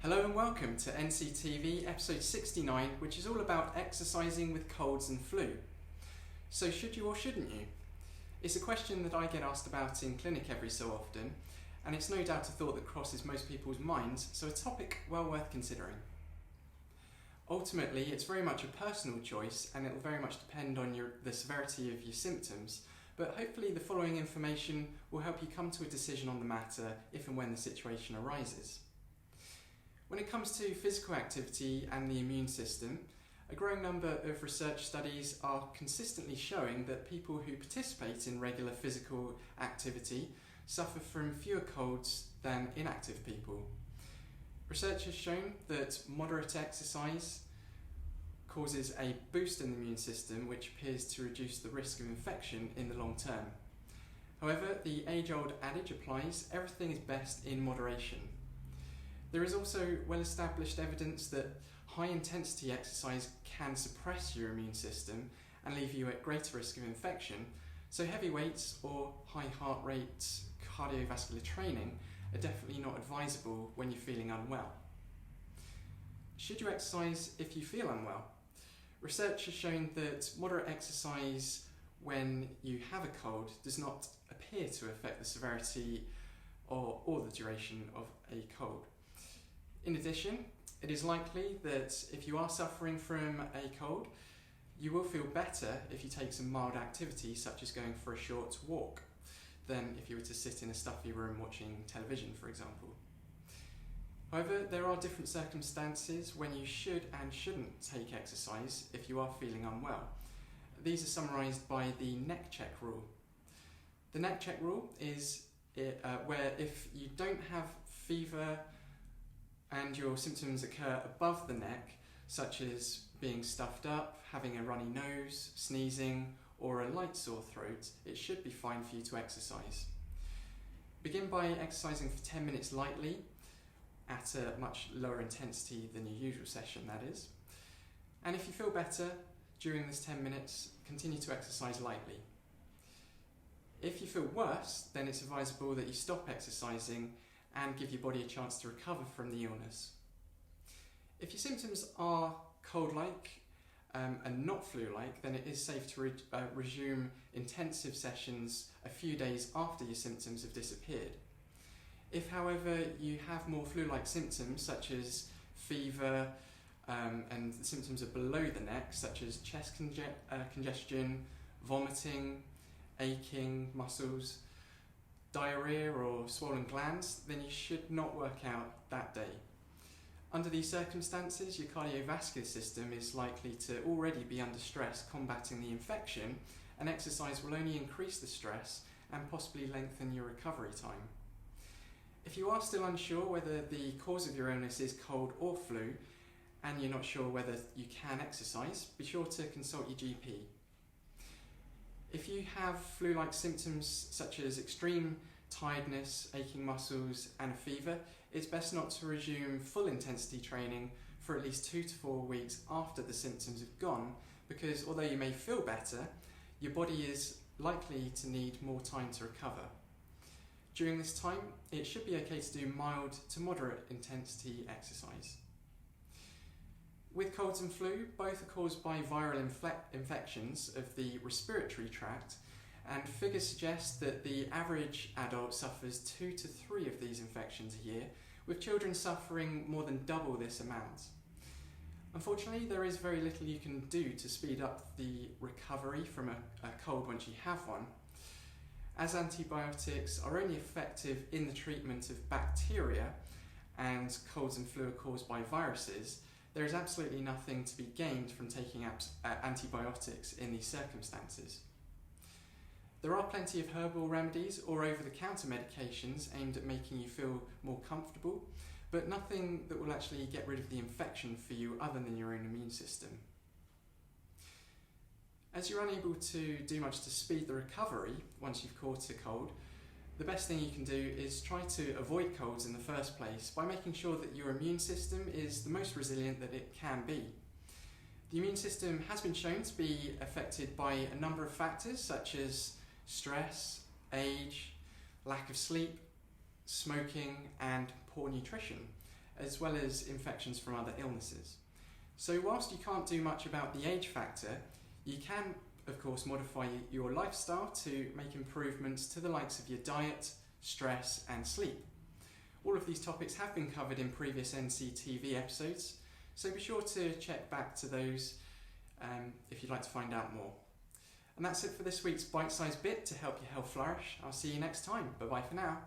Hello and welcome to NCTV episode 69, which is all about exercising with colds and flu. So should you or shouldn't you? It's a question that I get asked about in clinic every so often, and it's no doubt a thought that crosses most people's minds, so a topic well worth considering. Ultimately, it's very much a personal choice and it will very much depend on the severity of your symptoms, but hopefully the following information will help you come to a decision on the matter if and when the situation arises. When it comes to physical activity and the immune system, a growing number of research studies are consistently showing that people who participate in regular physical activity suffer from fewer colds than inactive people. Research has shown that moderate exercise causes a boost in the immune system which appears to reduce the risk of infection in the long term. However, the age-old adage applies: everything is best in moderation. There is also well-established evidence that high-intensity exercise can suppress your immune system and leave you at greater risk of infection, so heavy weights or high heart rate cardiovascular training are definitely not advisable when you're feeling unwell. Should you exercise if you feel unwell? Research has shown that moderate exercise when you have a cold does not appear to affect the severity or the duration of a cold. In addition, it is likely that if you are suffering from a cold, you will feel better if you take some mild activity such as going for a short walk than if you were to sit in a stuffy room watching television, for example. However, there are different circumstances when you should and shouldn't take exercise if you are feeling unwell. These are summarised by the neck check rule. The neck check rule is where if you don't have fever and your symptoms occur above the neck, such as being stuffed up, having a runny nose, sneezing, or a light sore throat, it should be fine for you to exercise. Begin by exercising for 10 minutes lightly, at a much lower intensity than your usual session, that is. And if you feel better during this 10 minutes, continue to exercise lightly. If you feel worse, then it's advisable that you stop exercising and give your body a chance to recover from the illness. If your symptoms are cold-like and not flu-like, then it is safe to resume intensive sessions a few days after your symptoms have disappeared. If, however, you have more flu-like symptoms such as fever and the symptoms are below the neck, such as chest congestion, vomiting, aching muscles, diarrhea or swollen glands, then you should not work out that day. Under these circumstances, your cardiovascular system is likely to already be under stress combating the infection, and exercise will only increase the stress and possibly lengthen your recovery time. If you are still unsure whether the cause of your illness is cold or flu, and you're not sure whether you can exercise, be sure to consult your GP. If you have flu-like symptoms such as extreme tiredness, aching muscles and a fever, it's best not to resume full intensity training for at least 2 to 4 weeks after the symptoms have gone, because although you may feel better, your body is likely to need more time to recover. During this time, it should be okay to do mild to moderate intensity exercise. With colds and flu, both are caused by viral infections of the respiratory tract, and figures suggest that the average adult suffers 2 to 3 of these infections a year, with children suffering more than double this amount. Unfortunately, there is very little you can do to speed up the recovery from a cold once you have one. As antibiotics are only effective in the treatment of bacteria, and colds and flu are caused by viruses, there is absolutely nothing to be gained from taking antibiotics in these circumstances. There are plenty of herbal remedies or over-the-counter medications aimed at making you feel more comfortable, but nothing that will actually get rid of the infection for you other than your own immune system. As you're unable to do much to speed the recovery once you've caught a cold, the best thing you can do is try to avoid colds in the first place by making sure that your immune system is the most resilient that it can be. The immune system has been shown to be affected by a number of factors such as stress, age, lack of sleep, smoking and poor nutrition. as well as infections from other illnesses. So whilst you can't do much about the age factor, you can of course modify your lifestyle to make improvements to the likes of your diet, stress and sleep. All of these topics have been covered in previous NCTV episodes, so be sure to check back to those if you'd like to find out more. And that's it for this week's bite-sized bit to help your health flourish. I'll see you next time. Bye bye for now.